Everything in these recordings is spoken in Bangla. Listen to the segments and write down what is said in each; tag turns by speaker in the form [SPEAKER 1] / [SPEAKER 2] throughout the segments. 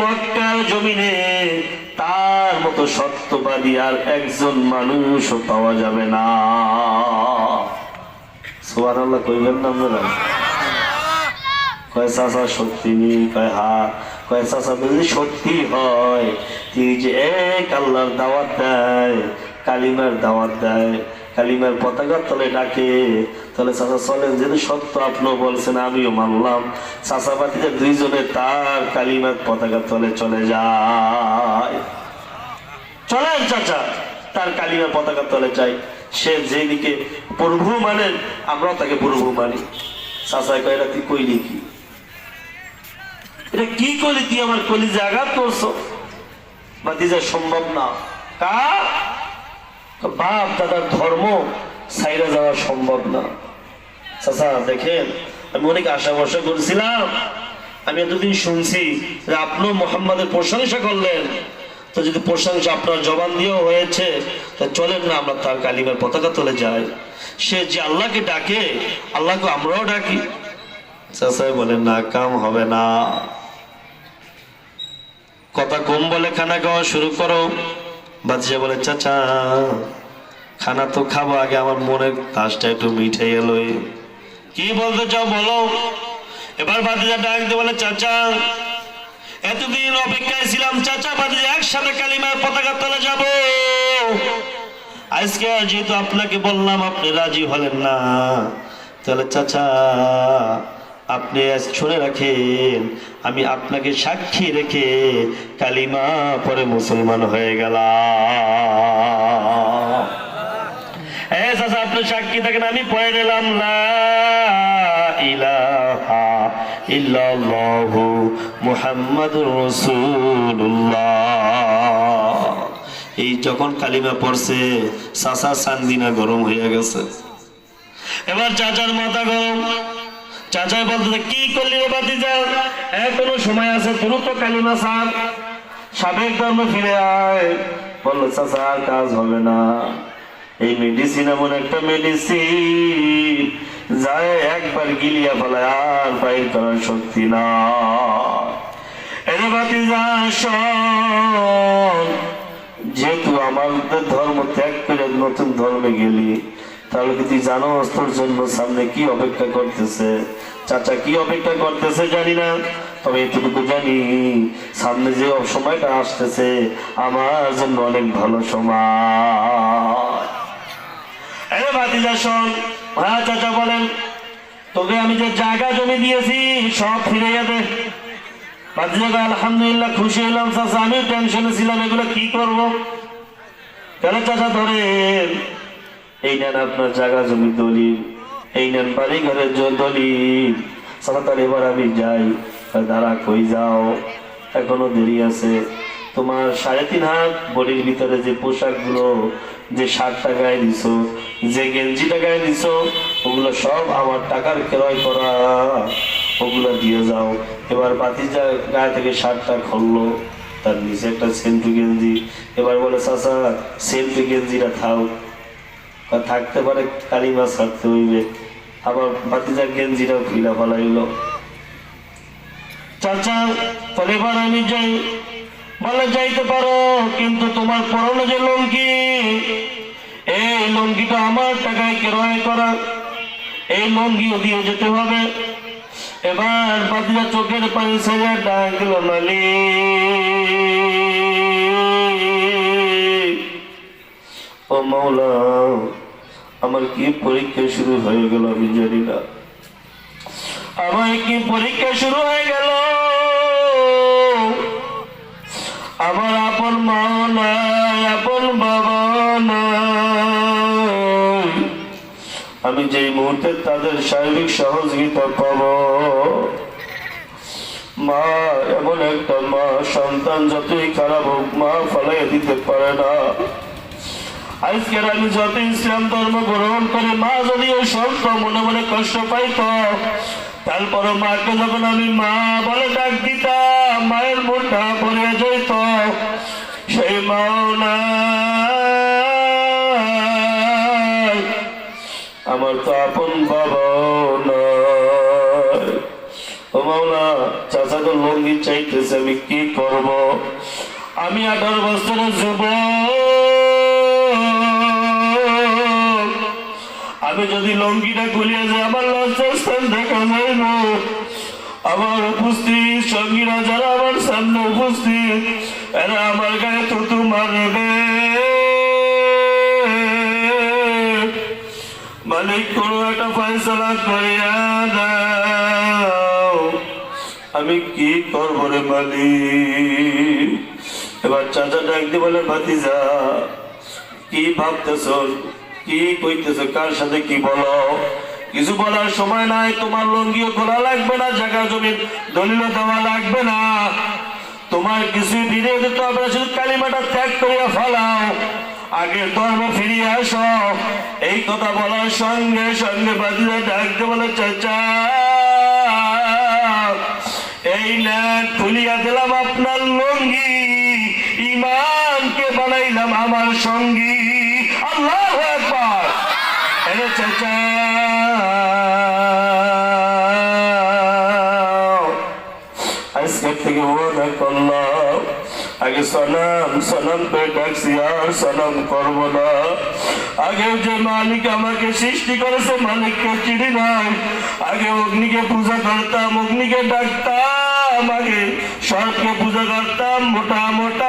[SPEAKER 1] মক্কার জমিনে তার মতো সত্যবাদী আর একজন মানুষও পাওয়া যাবে না। সুবহানাল্লাহ কইবেন না আপনারা? কয় চাচা সত্যি নেই? কয় হা। কয় চাচা যদি সত্যি হয়, তিনি যে এক আল্লাহর দাওয়াত দেয়, কালিমার দাওয়াত দেয়, কালিমার পতাকার তলে ডাকে, তাহলে চাচা চলেন, যেহেতু সত্য আপনিও বলছেন আমিও মানলাম, চাচাবাতিতে দুইজনে তার কালিমার পতাকার তলে চলে যায়। চলেন চাচা, তার কালিমার পতাকার তলে যাই। সে যেদিকে প্রভু মানেন আমরাও তাকে প্রভু মানি। চাচা কয় এটা তুই কইলি কি? এটা কি করলি তুই? আমার কলিজে আঘাত করছো। বাতিজা সম্ভব না। কার বাপ দাদার ধর্ম সাইরা যাওয়া সম্ভব না। চাচা দেখেন, আমি অনেক আশা ভরসা করছিলাম, আমি এতদিন শুনছি যে আপনিও মোহাম্মদের প্রশংসা করলেন, তো যদি প্রশংসা আপনার জবান দিয়েও হয়েছে, তা চলেন না আমরা তার কালিমার পতাকা তুলে যাই। সে যে আল্লাহকে ডাকে, আল্লাহকে আমরাও ডাকি। চাচা বলেন না, কাম হবে না, কথা কম বলে খানা খাওয়া শুরু করো। বাদশা বলে চাচা খানা তো খাবো, আগে আমার মনের তাসটা একটু মিঠে গেল। কি বলতে চাও বলো। এবার বাদশা ডাক দিয়ে বলে চাচা এতদিন অপেক্ষায় ছিলাম চাচা, বাদশা একসাথে কালিমার পতাকা তলে যাব। আজকে যেহেতু আপনাকে বললাম আপনি রাজি হলেন না, তাহলে চাচা আপনি শুনে রাখেন, আমি আপনাকে সাক্ষী রেখে কালিমা পরে মুসলমান হয়ে গেলাম। চাচা আপনি সাক্ষী থাকেন, আমি পড়ে নিলাম লা ইলাহা ইল্লাল্লাহু মুহাম্মাদুর রাসূলুল্লাহ। এই যখন কালিমা পড়ছে চাচা চান্দিনা গরম হয়ে গেছে। এবার চাচার মাথা গরম। চাচা বলতে কি করলি রে ভাতিজা, এখনো সময় আছে, তুই তো কালিমা ছাড়, সাবেক ধর্ম ফিরে আয়। বললো চাচা কাজ হবে না, এই মেডিসিন এমন একটা মেডিসিন যায় একবার গিলিয়া ফেলায় আর বাইর করার শক্তি না। এরে ভাতিজা শোন, যেহেতু আমাদের ধর্ম ত্যাগ করে নতুন ধর্মে গেলি, তাহলে কি তুই জানো তোর জন্য সামনে কি অপেক্ষা করতেছে? চাচা কি অপেক্ষা করতেছে জানি না, তবে এতটুকু জানি সামনে যে সময়টা আসতেছে আমার জন্য অনেক ভালো সময়। আরে ভাতিজা শোন। হ্যাঁ চাচা বলেন। তোকে আমি যে জায়গা জমি দিয়েছি সব ফিরে যাবে। ভাতিজা আলহামদুলিল্লাহ খুশি হলাম চাচা, আমি টেনশনে ছিলাম এগুলো কি করবো। কেন চাচা ধরেন, এই নেন আপনার জায়গা জমি দলিল, এই নেন বাড়ি ঘরের দলিল। সালাতার এবার আমি যাই। দাঁড়া কই যাও, এখনো দেরি আছে। তোমার 3.5 হাত বডির ভিতরে যে পোশাক গুলো, যে শার্টটা গায়ে দিছো, যে গেঞ্জিটা গায়ে দিছো, ওগুলো সব আমার টাকার ক্রয় করা, ওগুলো দিয়ে যাও। এবার বাতিজা গায়ে থেকে শার্টটা খুললো, তার নিচে একটা সেন্টু গেঞ্জি। এবার বলে চাচা সেন্টু গেঞ্জিটা থাও, থাকতে পারে কালিমা ছাড়তে হইবে। আবার বাতিজার গেঞ্জিটাও খুলে ফেলাইল। চাচা তাহলে এবার আমি যাই। বলে যাইতে পারো, কিন্তু তোমার পরনে যে লুঙ্গি, এই লুঙ্গিটা আমার টাকায় ক্রয় করা, এই লুঙ্গিও দিয়ে যেতে হবে। এবার বাতিজা চোখের পানি ছেড়ে ডাক দিল মালিক, ও মাওলা আমার কি পরীক্ষা শুরু হয়ে গেল আমি জানি না। আমার কি পরীক্ষা শুরু হয়ে গেল, আমার আপন মা নাই, আপন বাবা নাই, আমি যেই মুহূর্তে তাদের শারীরিক সহযোগিতা পাব। মা এমন একটা মা, সন্তান যতই খারাপ হোক মা ফলাই দিতে পারে না। আজকের আমি যত ইসলাম ধর্ম গ্রহণ করে মা যদি ওই সত্য মনে মনে কষ্ট পাইত, তারপরে মাকে যখন আমি মা বলে ডাক দিতাম, মায়ের মনটা ভরে যেত। সেই মাও নাই, আমার তো আপন বাবাও নাই। ও মাওলা চাচা থাকা লঙ্গি চাইতেছে, আমি কি করব? আমি 18 বছরের যুবক, আমি যদি লঙ্গিটা খুলিয়া যাই আমার লজ্জার স্থান দেখা যাইব। আমার উপস্থিত সঙ্গীরা যারা আমার সামনে উপস্থিত, এরা আমার গায়ে থুতু মারবে। মালিক কোনো একটা ফয়সালা করিয়া দাও, আমি কি করবো রে মালিক? এবার চাচা ডাকতে বলে, ভাতিজা কি ভাবতেছ, কি কইতেছ, কার সাথে কি বলো? কিছু বলার সময় নাই, তোমার লঙ্গিও খোলা লাগবে না, জায়গা জমির দলিল দেওয়া লাগবে না, তোমার কিছু বিরোধ দিতে হবে না, শুধু কালিমাটা ত্যাগ করিয়া ফেলাও, আগে ধর্ম ফিরিয়ে আসো। এই কথা বলার সঙ্গে সঙ্গে বাদিরা ডাকতে বলে, চাচা এই নেন খুলিয়া দিলাম আপনার লঙ্গি, ইমানকে বানাইলাম আমার সঙ্গী। আল্লাহু আকবার। এরে চাচা আজকের থেকে ওয়াদা করলাম, আগে সনাম সনাম করে ডাকছি, আর সনাম করবো না। আগে যে মালিক আমাকে সৃষ্টি করেছে মালিককে চিনি নাই, আগে অগ্নিকে পূজা করতাম, অগ্নিকে ডাকতাম, আগে সবকে পূজা করতাম, মোটা মোটা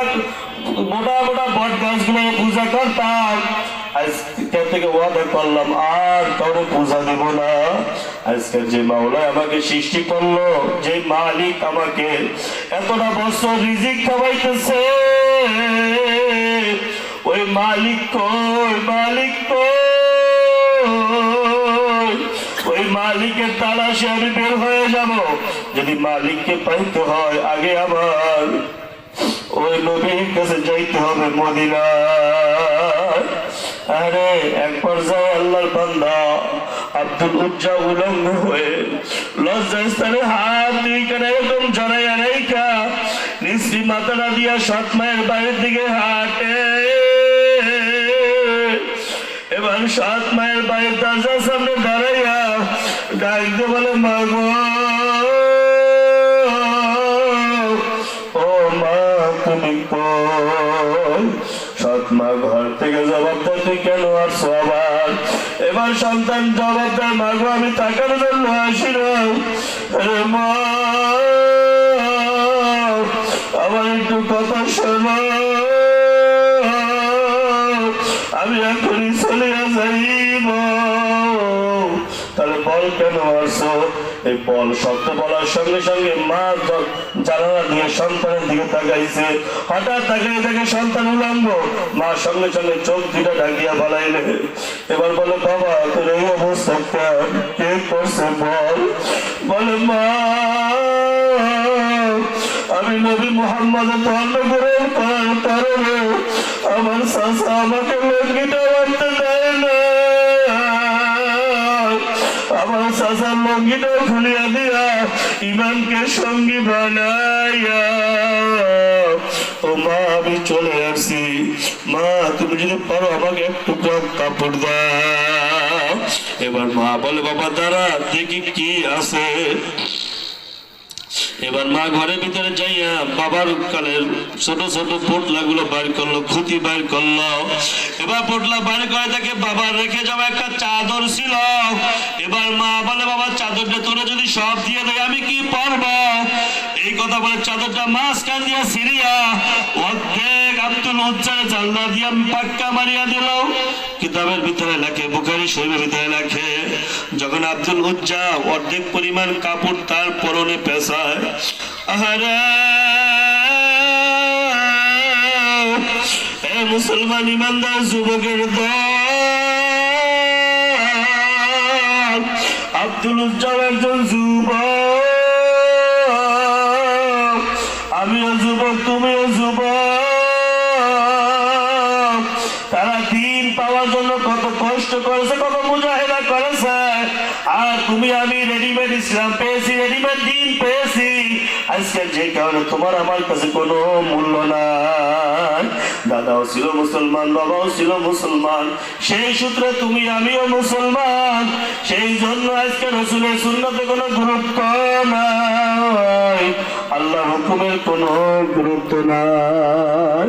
[SPEAKER 1] বট গাছগুলো পূজা করতাম। আজকে থেকে ওয়াদা করলাম আর কারো পূজা দেব না। আজকে যে মাওলা আমাকে সৃষ্টি করলো, যে মালিক আমাকে এতটা বছর রিজিক খাওয়াইতেছে, ওই মালিক কই, মালিক কই? ওই মালিকের তালাশে আমি বের হয়ে যাব। যদি মালিককে পাইতে হয় আগে আমার ওই নবীর কাছে যাইতে হবে মদিনায়। আরে এক পর্যায়ে আল্লাহর বান্দা আব্দুল উজ্জা উলঙ্গ হয়ে লজ্জাস্থানে হাত দুই কানে এরকম জড়াইয়া রেখা নিশ্চি মাথাটা দিয়া সৎ মায়ের বাড়ির দিকে হাঁটে। এবার সৎ মায়ের বাড়ির দরজার সামনে দাঁড়াইয়া ডাকতে বলে, মা গো, ও মা তুমি কই? সৎ মা ঘর থেকে জবাব দেয়, তুই কেন আসছো আবার? এবার সন্তান জবাব দেয়, মা গো আমি টাকার জন্য আসিলাম, মা আমার একটু কথা শোনো, আমি এখনই চলে যাইব। তাহলে বল কেন আসছো? এই বল শব্দ বলার সঙ্গে সঙ্গে মা জানালা দিয়ে সন্তানের দিকে তাকাইছে, হঠাৎ তাকিয়ে দেখে সন্তান উলঙ্গ। মা সঙ্গে সঙ্গে চোখ দুটা ঢাকিয়া বলাইলে। এবার বলে, বাবা তোর এই অবস্থা কেন, কে করছে বল? বলে, মা আমি নবী মুহাম্মদের ধর্ম গ্রহণ করার কারণে আমার চাচা আমাকে লঙ্গিটা বাঁধতে দেয় না, আমার চাচার লঙ্গিটা খুলিয়া দিয়া ইমামকে সঙ্গী বানাইয়া ও মা আমি চলে আসছি। মা তুমি যদি পারো আমাকে একটু কাপড় দাও। এবার মা বলে, বাবা দাঁড়া দেখি কি আছে। এবার মা ঘরের ভিতরে যাইয়া বাবার কালের ছোট ছোট পোটলা গুলো বাইর করলো, খুঁতি বাইর করলো। এবার পোটলা বাইর করে দেখে বাবার রেখে যাওয়া একটা চাদর ছিল। এবার মা বলে, বাবা চাদরটা তোরা যদি সব দিয়ে দেয় আমি কি পারবো? এই কথা বলে চাদরটা মাঝখান দিয়া সিরিয়া অর্ধেক আব্দুল উজ্জার জানলা দিয়া পাক্কা মারিয়া দিল। কিতাবের ভিতরে লেখে, বুখারী শরীফের ভিতরে লেখে, যখন আব্দুল উজ্জা অর্ধেক পরিমাণ কাপড় তার পরনে পেঁচায়, আহারে এ মুসলমান ইমানদার যুবকের দল, আব্দুল উজ্জা একজন যুবক, আমিও যুবক, তুমিও যুবক। তারা দিন পাওয়ার জন্য কত কষ্ট করেছে, কত মুজাহিদা করেছে, আর তুমি আমি রেডিমেড ইসলাম পেয়েছি, রেডিমেড দিন পেয়েছি। আজকে যে কারণে তোমার আমার কাছে কোনো মূল্য নাই। দাদাও ছিল মুসলমান, বাবাও ছিল মুসলমান, সেই সূত্রে তুমি আমিও মুসলমান। সেই জন্য আজকে রাসূলের সুন্নতে কোনো গুরুত্ব নাই। আল্লাহর হুকুমের কোনো গুরুত্ব নাই।